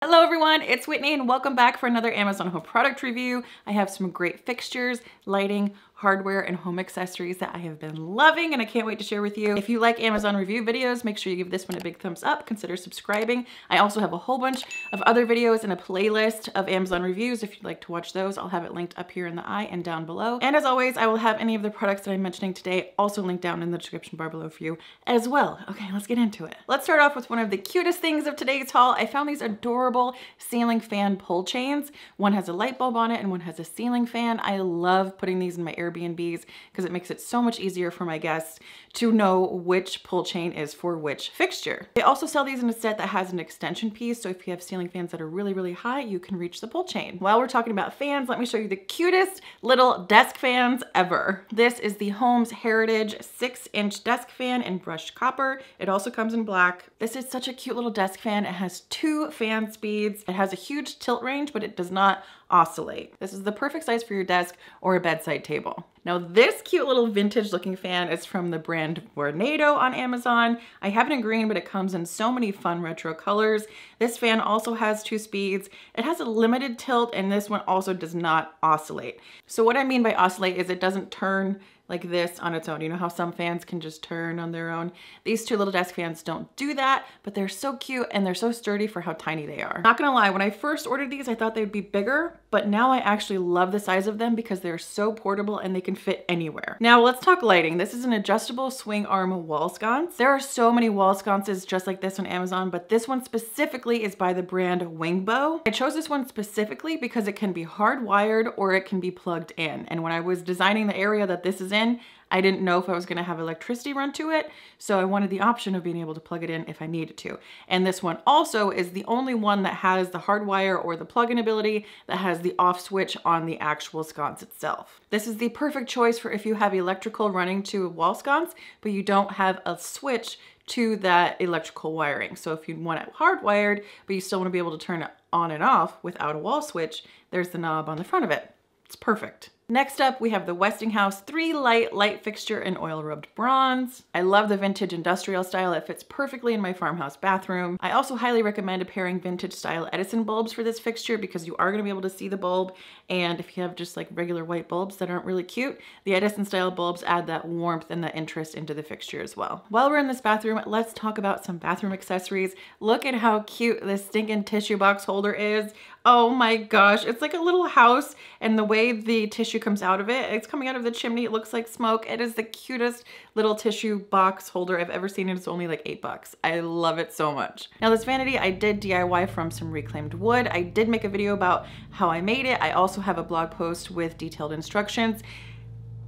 Hello everyone, it's Whitney and welcome back for another Amazon home product review. I have some great fixtures, lighting, hardware, and home accessories that I have been loving and I can't wait to share with you. If you like Amazon review videos, make sure you give this one a big thumbs up, consider subscribing. I also have a whole bunch of other videos and a playlist of Amazon reviews. If you'd like to watch those, I'll have it linked up here in the eye and down below. And as always, I will have any of the products that I'm mentioning today also linked down in the description bar below for you as well. Okay, let's get into it. Let's start off with one of the cutest things of today's haul. I found these adorable ceiling fan pull chains. One has a light bulb on it and one has a ceiling fan. I love putting these in my Airbnbs because it makes it so much easier for my guests to know which pull chain is for which fixture. They also sell these in a set that has an extension piece, so if you have ceiling fans that are really, really high, you can reach the pull chain. While we're talking about fans, let me show you the cutest little desk fans ever. This is the Homes Heritage 6-inch desk fan in brushed copper. It also comes in black. This is such a cute little desk fan. It has 2 fan speeds. It has a huge tilt range, but it does not oscillate. This is the perfect size for your desk or a bedside table. Now this cute little vintage looking fan is from the brand Tornado on Amazon. I have it in green, but it comes in so many fun retro colors. This fan also has 2 speeds. It has a limited tilt and this one also does not oscillate. So what I mean by oscillate is it doesn't turn like this on its own. You know how some fans can just turn on their own? These 2 little desk fans don't do that, but they're so cute and they're so sturdy for how tiny they are. Not gonna lie, when I first ordered these, I thought they'd be bigger, but now I actually love the size of them because they're so portable and they can fit anywhere. Now let's talk lighting. This is an adjustable swing arm wall sconce. There are so many wall sconces just like this on Amazon, but this one specifically is by the brand Wingbow. I chose this one specifically because it can be hardwired or it can be plugged in. And when I was designing the area that this is in, I didn't know if I was gonna have electricity run to it, so I wanted the option of being able to plug it in if I needed to. And this one also is the only one that has the hardwire or the plug-in ability that has the off switch on the actual sconce itself. This is the perfect choice for if you have electrical running to a wall sconce, but you don't have a switch to that electrical wiring. So if you want it hardwired, but you still wanna be able to turn it on and off without a wall switch, there's the knob on the front of it. It's perfect. Next up, we have the Westinghouse 3-light light fixture in oil rubbed bronze. I love the vintage industrial style. It fits perfectly in my farmhouse bathroom. I also highly recommend pairing vintage style Edison bulbs for this fixture because you are gonna be able to see the bulb. And if you have just like regular white bulbs that aren't really cute, the Edison style bulbs add that warmth and that interest into the fixture as well. While we're in this bathroom, let's talk about some bathroom accessories. Look at how cute this stinking tissue box holder is. Oh my gosh, it's like a little house, and the way the tissue comes out of it, it's coming out of the chimney, it looks like smoke. It is the cutest little tissue box holder I've ever seen, and it's only like $8. I love it so much. Now this vanity I did DIY from some reclaimed wood. I did make a video about how I made it. I also have a blog post with detailed instructions.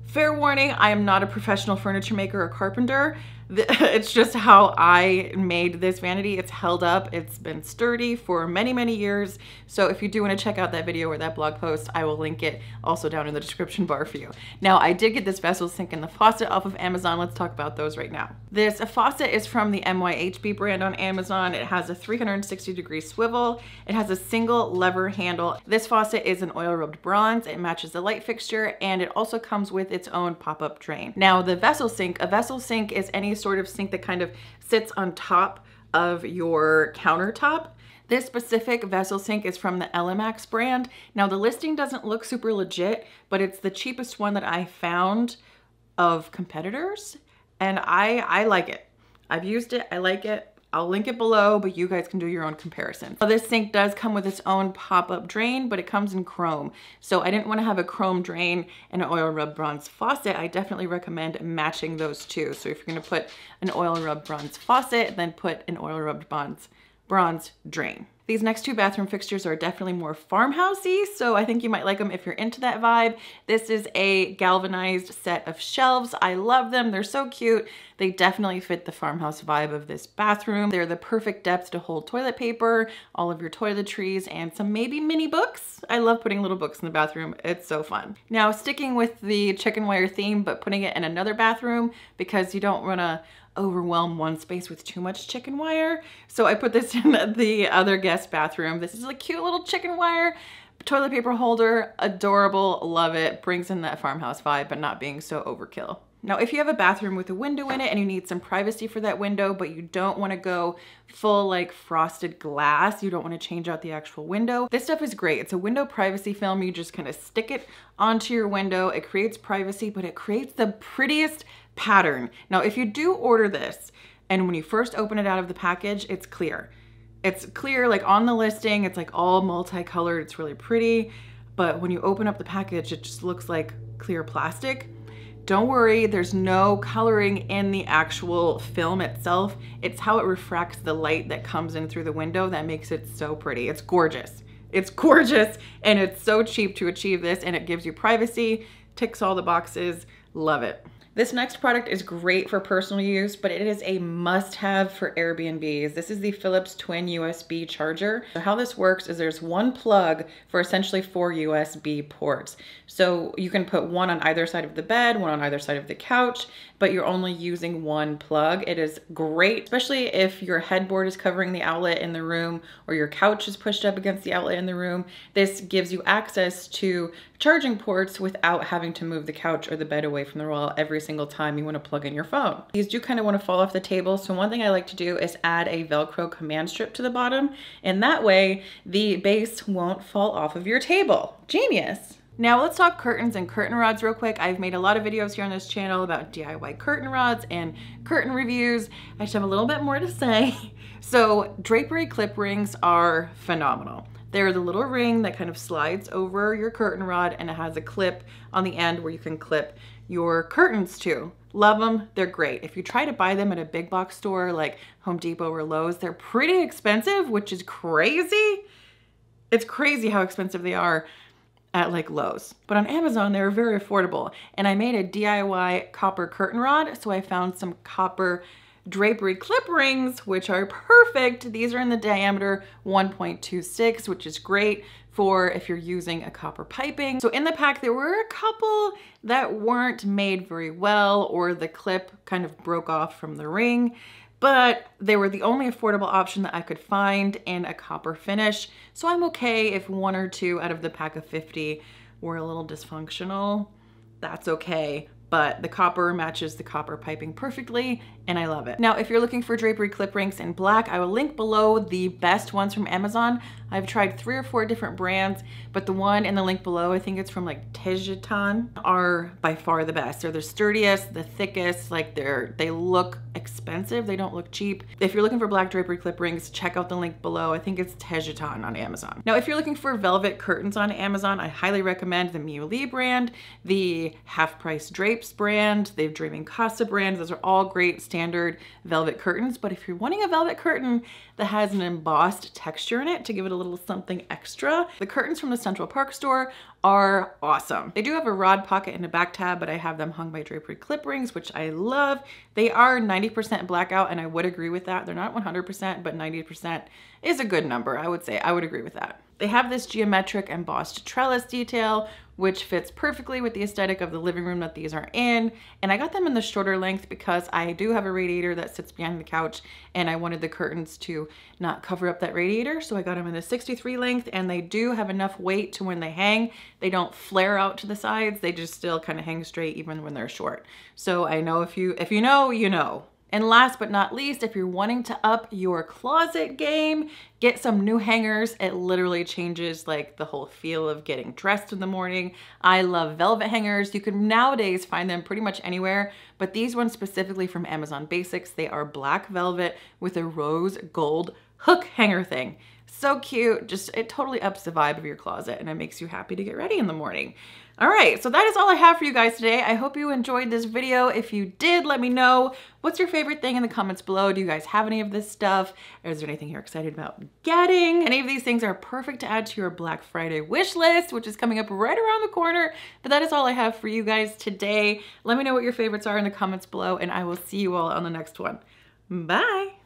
Fair warning, I am not a professional furniture maker or carpenter. It's just how I made this vanity. It's held up. It's been sturdy for many, many years. So if you do want to check out that video or that blog post, I will link it also down in the description bar for you. Now, I did get this vessel sink and the faucet off of Amazon. Let's talk about those right now. This faucet is from the MYHB brand on Amazon. It has a 360-degree swivel. It has a single lever handle. This faucet is an oil rubbed bronze. It matches the light fixture and it also comes with its own pop-up drain. Now, the vessel sink, a vessel sink is any sort of sink that kind of sits on top of your countertop. This specific vessel sink is from the Elimax brand. Now the listing doesn't look super legit, but it's the cheapest one that I found of competitors, and I like it. I've used it, I like it. I'll link it below, but you guys can do your own comparisons. Now, this sink does come with its own pop-up drain, but it comes in chrome. So I didn't want to have a chrome drain and an oil rubbed bronze faucet. I definitely recommend matching those two. So if you're going to put an oil rubbed bronze faucet, then put an oil rubbed bronze drain. These next 2 bathroom fixtures are definitely more farmhousey, so I think you might like them if you're into that vibe. This is a galvanized set of shelves. I love them. They're so cute. They definitely fit the farmhouse vibe of this bathroom. They're the perfect depth to hold toilet paper, all of your toiletries, and some maybe mini books. I love putting little books in the bathroom. It's so fun. Now, sticking with the chicken wire theme, but putting it in another bathroom because you don't want to overwhelm one space with too much chicken wire. So I put this in the other guest bathroom. This is a cute little chicken wire toilet paper holder. Adorable, love it. Brings in that farmhouse vibe, but not being so overkill. Now, if you have a bathroom with a window in it and you need some privacy for that window, but you don't want to go full like frosted glass, you don't want to change out the actual window, this stuff is great. It's a window privacy film. You just kind of stick it onto your window. It creates privacy, but it creates the prettiest pattern. Now, if you do order this and when you first open it out of the package, it's clear. It's clear, like on the listing, it's like all multicolored. It's really pretty. But when you open up the package, it just looks like clear plastic. Don't worry, there's no coloring in the actual film itself. It's how it refracts the light that comes in through the window that makes it so pretty. It's gorgeous. It's gorgeous, and it's so cheap to achieve this, and it gives you privacy, ticks all the boxes. Love it. This next product is great for personal use, but it is a must-have for Airbnbs. This is the Phillips twin USB charger. So how this works is there's one plug for essentially 4 USB ports. So you can put one on either side of the bed, one on either side of the couch, but you're only using one plug. It is great, especially if your headboard is covering the outlet in the room or your couch is pushed up against the outlet in the room. This gives you access to charging ports without having to move the couch or the bed away from the wall every single time you want to plug in your phone. These do kind of want to fall off the table, so one thing I like to do is add a Velcro command strip to the bottom, and that way the base won't fall off of your table. Genius! Now let's talk curtains and curtain rods real quick. I've made a lot of videos here on this channel about DIY curtain rods and curtain reviews. I just have a little bit more to say. So drapery clip rings are phenomenal. They're the little ring that kind of slides over your curtain rod, and it has a clip on the end where you can clip your curtains to. Love them, they're great. If you try to buy them at a big box store like Home Depot or Lowe's, they're pretty expensive, which is crazy. It's crazy how expensive they are at like Lowe's. But on Amazon, they're very affordable. And I made a DIY copper curtain rod, so I found some copper drapery clip rings, which are perfect. These are in the diameter 1.26, which is great for if you're using a copper piping. So in the pack, there were a couple that weren't made very well, or the clip kind of broke off from the ring, but they were the only affordable option that I could find in a copper finish. So I'm okay if 1 or 2 out of the pack of 50 were a little dysfunctional. That's okay. But the copper matches the copper piping perfectly, and I love it. Now, if you're looking for drapery clip rings in black, I will link below the best ones from Amazon. I've tried 3 or 4 different brands, but the one in the link below, I think it's from like Tejitan, are by far the best. They're the sturdiest, the thickest, like they look expensive, they don't look cheap. If you're looking for black drapery clip rings, check out the link below. I think it's Tejitan on Amazon. Now, if you're looking for velvet curtains on Amazon, I highly recommend the Miuli brand, the Half Price Drapes brand, the Dreaming Casa brand. Those are all great standard velvet curtains, but if you're wanting a velvet curtain that has an embossed texture in it to give it a little something extra, the curtains from the Central Park store are awesome. They do have a rod pocket and a back tab, but I have them hung by drapery clip rings, which I love. They are 90% blackout, and I would agree with that. They're not 100%, but 90% is a good number. I would say I would agree with that. They have this geometric embossed trellis detail, which fits perfectly with the aesthetic of the living room that these are in. And I got them in the shorter length because I do have a radiator that sits behind the couch, and I wanted the curtains to not cover up that radiator. So I got them in the 63 length, and they do have enough weight to when they hang, they don't flare out to the sides. They just still kind of hang straight even when they're short. So I know if you know, you know. And last but not least, if you're wanting to up your closet game, get some new hangers. It literally changes like the whole feel of getting dressed in the morning. I love velvet hangers. You can nowadays find them pretty much anywhere, but these ones specifically from Amazon Basics, they are black velvet with a rose gold hook hanger thing. So cute. Just, it totally ups the vibe of your closet, and it makes you happy to get ready in the morning. All right, so that is all I have for you guys today. I hope you enjoyed this video. If you did, let me know. What's your favorite thing in the comments below? Do you guys have any of this stuff? Is there anything you're excited about getting? Any of these things are perfect to add to your Black Friday wish list, which is coming up right around the corner. But that is all I have for you guys today. Let me know what your favorites are in the comments below, and I will see you all on the next one. Bye.